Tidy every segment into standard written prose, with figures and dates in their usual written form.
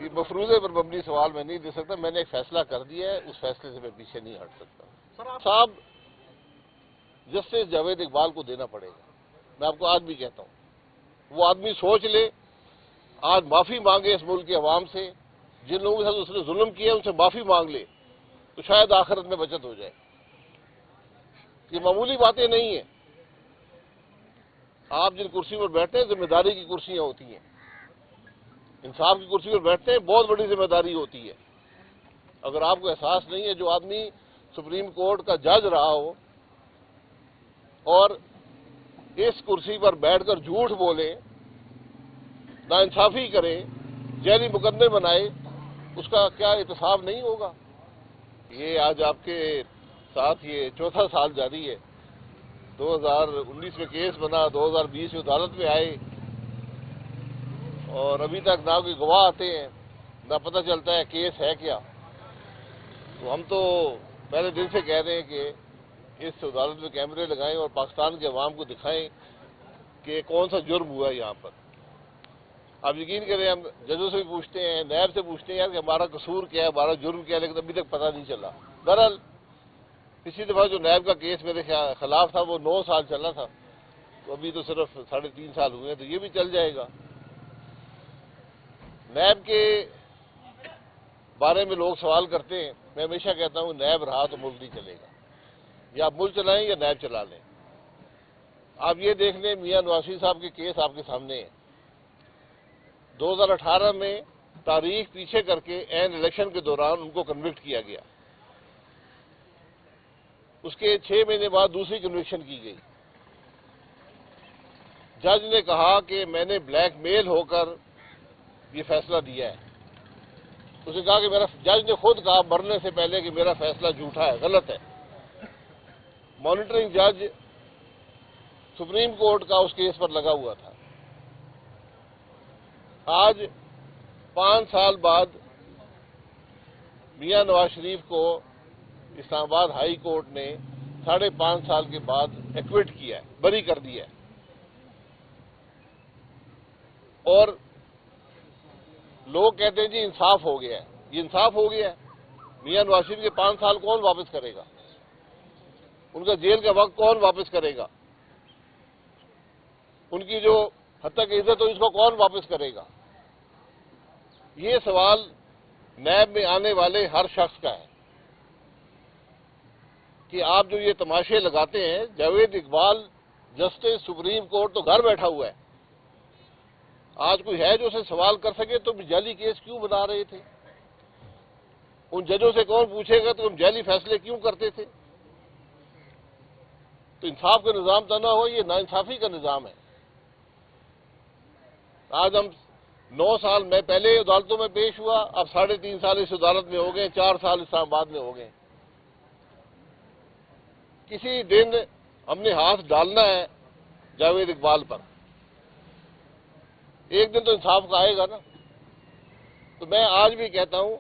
یہ مفروضے پر مبنی سوال میں نہیں دے سکتا. میں نے ایک فیصلہ کر دیا ہے، اس فیصلے سے میں پیچھے نہیں ہٹ سکتا. صاحب جسٹس جاوید اقبال کو دینا پڑے گا. میں آپ کو آج بھی کہتا ہوں، وہ آدمی سوچ لے، آج معافی مانگے اس ملک کے عوام سے. جن لوگوں کے ساتھ اس نے ظلم کیا ان سے معافی مانگ لے تو شاید آخرت میں بچت ہو جائے. یہ معمولی باتیں نہیں ہیں. آپ جن کرسی پر بیٹھتے ہیں ذمہ داری کی کرسیاں ہوتی ہیں. انصاف کی کرسی پر بیٹھتے ہیں، بہت بڑی ذمہ داری ہوتی ہے. اگر آپ کو احساس نہیں ہے، جو آدمی سپریم کورٹ کا جج رہا ہو اور اس کرسی پر بیٹھ کر جھوٹ بولے، ناانصافی کرے، ذیلی مقدمے بنائے، اس کا کیا احتساب نہیں ہوگا؟ یہ آج آپ کے ساتھ یہ چوتھا سال جاری ہے. 2019 میں کیس بنا، 2020 میں عدالت میں آئے، اور ابھی تک نہ کوئی گواہ آتے ہیں، نہ پتہ چلتا ہے کیس ہے کیا. تو ہم تو پہلے دن سے کہہ رہے ہیں کہ اس عدالت میں کیمرے لگائیں اور پاکستان کے عوام کو دکھائیں کہ کون سا جرم ہوا ہے یہاں پر. آپ یقین کریں، ہم ججوں سے بھی پوچھتے ہیں، نیب سے پوچھتے ہیں یار کہ ہمارا قصور کیا ہے، ہمارا جرم کیا ہے، لیکن ابھی تک پتہ نہیں چلا. بہرحال پچھلی دفعہ جو نیب کا کیس میرے خلاف تھا وہ 9 سال چلا تھا، تو ابھی تو صرف 3.5 سال ہوئے ہیں، تو یہ بھی چل جائے گا. نیب کے بارے میں لوگ سوال کرتے ہیں. میں ہمیشہ کہتا ہوں نیب رہا تو ملک نہیں چلے گا. یا آپ ملک چلائیں یا نیب چلا لیں. آپ یہ دیکھ لیں، میاں نواز شریف صاحب کے کیس آپ کے سامنے ہیں. 2018 میں تاریخ پیچھے کر کے عین الیکشن کے دوران ان کو کنوکٹ کیا گیا. اس کے 6 مہینے بعد دوسری کنوکشن کی گئی. جج نے کہا کہ میں نے بلیک میل ہو کر یہ فیصلہ دیا ہے. اس نے کہا کہ جج نے خود کہا مرنے سے پہلے کہ میرا فیصلہ جھوٹا ہے، غلط ہے. مانیٹرنگ جج سپریم کورٹ کا اس کیس پر لگا ہوا تھا. آج 5 سال بعد میاں نواز شریف کو اسلام آباد ہائی کورٹ نے 5.5 سال کے بعد ایکوٹ کیا ہے، بری کر دیا ہے. اور لوگ کہتے ہیں جی انصاف ہو گیا ہے. یہ انصاف ہو گیا ہے؟ میاں نواز شریف کے 5 سال کون واپس کرے گا؟ ان کا جیل کا وقت کون واپس کرے گا؟ ان کی جو حد تک عزت ہو اس کو کون واپس کرے گا؟ یہ سوال نیب میں آنے والے ہر شخص کا ہے کہ آپ جو یہ تماشے لگاتے ہیں. Javed Iqbal justice supreme court تو گھر بیٹھا ہوا ہے. آج کوئی ہے جو اسے سوال کر سکے تو جعلی کیس کیوں بنا رہے تھے؟ ان ججوں سے کون پوچھے گا تو ہم جعلی فیصلے کیوں کرتے تھے؟ تو انصاف کا نظام تو نہ ہو، یہ ناانصافی کا نظام ہے. آج ہم 9 سال میں پہلے عدالتوں میں پیش ہوا، اب 3.5 سال اس عدالت میں ہو گئے، 4 سال اسلام آباد میں ہو گئے. کسی دن ہم نے ہاتھ ڈالنا ہے جاوید اقبال پر. ایک دن تو انصاف کا آئے گا نا. تو میں آج بھی کہتا ہوں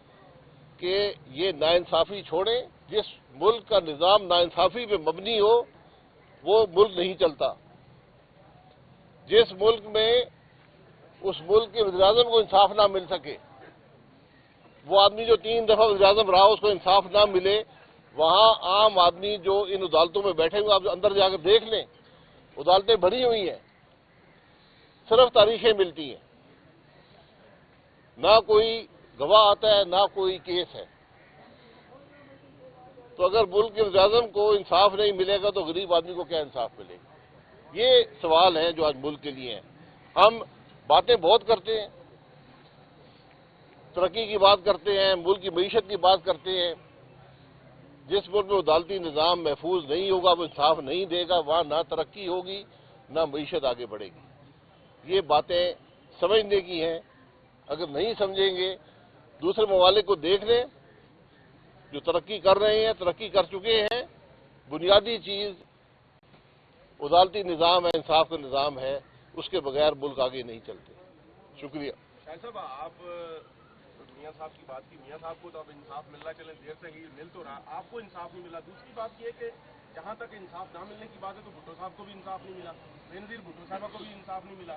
کہ یہ ناانصافی چھوڑیں. جس ملک کا نظام ناانصافی پہ مبنی ہو وہ ملک نہیں چلتا. جس ملک میں اس ملک کے وزیر اعظم کو انصاف نہ مل سکے، وہ آدمی جو 3 دفعہ وزیر اعظم رہا اس کو انصاف نہ ملے، وہاں عام آدمی جو ان عدالتوں میں بیٹھے ہوئے، آپ اندر جا کر دیکھ لیں، عدالتیں بھری ہوئی ہیں، صرف تاریخیں ملتی ہیں، نہ کوئی گواہ آتا ہے، نہ کوئی کیس ہے. تو اگر ملک کے وزیر اعظم کو انصاف نہیں ملے گا تو غریب آدمی کو کیا انصاف ملے گا؟ یہ سوال ہیں جو آج ملک کے لیے ہیں. ہم باتیں بہت کرتے ہیں، ترقی کی بات کرتے ہیں، ملک کی معیشت کی بات کرتے ہیں. جس ملک میں عدالتی نظام محفوظ نہیں ہوگا، وہ انصاف نہیں دے گا، وہاں نہ ترقی ہوگی نہ معیشت آگے بڑھے گی. یہ باتیں سمجھنے کی ہیں. اگر نہیں سمجھیں گے، دوسرے ممالک کو دیکھ لیں جو ترقی کر رہے ہیں، ترقی کر چکے ہیں. بنیادی چیز عدالتی نظام ہے، انصاف کا نظام ہے. اس کے بغیر ملک آگے نہیں چلتے. شکریہ. شاہد صاحب، آپ میاں صاحب کی بات کی. میاں صاحب کو تو اب انصاف ملنا چلے، دیر سے ہی مل تو رہا، آپ کو انصاف نہیں ملا. دوسری بات یہ کہ جہاں تک انصاف نہ ملنے کی بات ہے تو بھٹو صاحب کو بھی انصاف نہیں ملا، بینظیر بھٹو صاحبہ کو بھی انصاف نہیں ملا.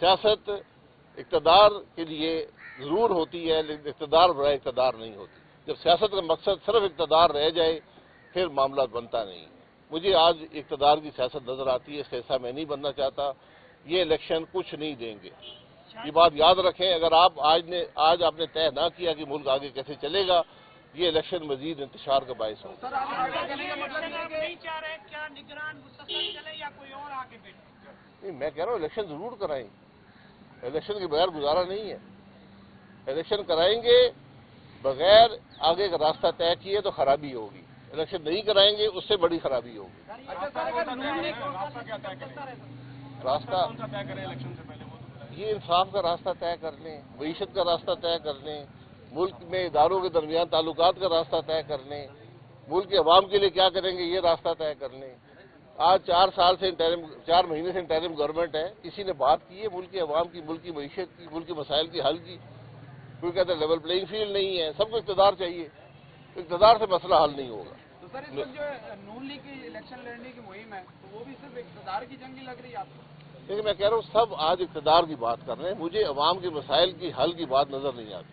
سیاست اقتدار کے لیے ضرور ہوتی ہے، لیکن اقتدار برائے اقتدار نہیں ہوتی۔ جب سیاست کا مقصد صرف اقتدار رہ جائے پھر معاملہ بنتا نہیں۔ مجھے آج اقتدار کی سیاست نظر آتی ہے، اس کا حصہ میں نہیں بننا چاہتا۔ یہ الیکشن کچھ نہیں دیں گے، یہ بات یاد رکھیں۔ اگر آج آپ نے طے نہ کیا کہ ملک آگے کیسے چلے گا، یہ الیکشن مزید انتشار کا باعث ہوگا۔ سر آپ نہیں چاہ رہے کیا نگران مسلسل چلے یا کوئی اور آگے بیٹھے؟ نہیں، میں کہہ رہا ہوں الیکشن ضرور کرائیں، الیکشن کے بغیر گزارا نہیں ہے۔ الیکشن کرائیں گے، بغیر آگے کا راستہ طے کیے تو خرابی ہوگی، الیکشن نہیں کرائیں گے اس سے بڑی خرابی ہوگی۔ اچھا سر، اگر نون لیگ راستہ کیا طے کریں؟ راستہ کون سا طے کریں الیکشن سے پہلے وہ تو بتائیں۔ یہ انصاف کا راستہ طے کر لیں، معیشت کا راستہ طے کر لیں، ملک میں اداروں کے درمیان تعلقات کا راستہ طے کر لیں، ملک کے عوام کے لیے کیا کریں گے یہ راستہ طے کر لیں۔ آج 4 مہینے سے انٹرم گورنمنٹ ہے، کسی نے بات کی ہے ملک کے عوام کی، ملک کی معیشت کی، ملک کے مسائل کی حل کی؟ کوئی کہتا ہے لیول پلینگ فیلڈ نہیں ہے، سب کو اقتدار چاہیے، اقتدار سے مسئلہ حل نہیں ہوگا۔ تو سر اس وقت جو نون لیگ کی الیکشن لڑنے کی مہم ہے تو وہ بھی صرف اقتدار کی جنگ ہی لگ رہی ہے آپ کو؟ لیکن میں کہہ رہا ہوں سب آج اقتدار کی بات کر رہے ہیں، مجھے عوام کے مسائل کی حل کی بات نظر نہیں آتی۔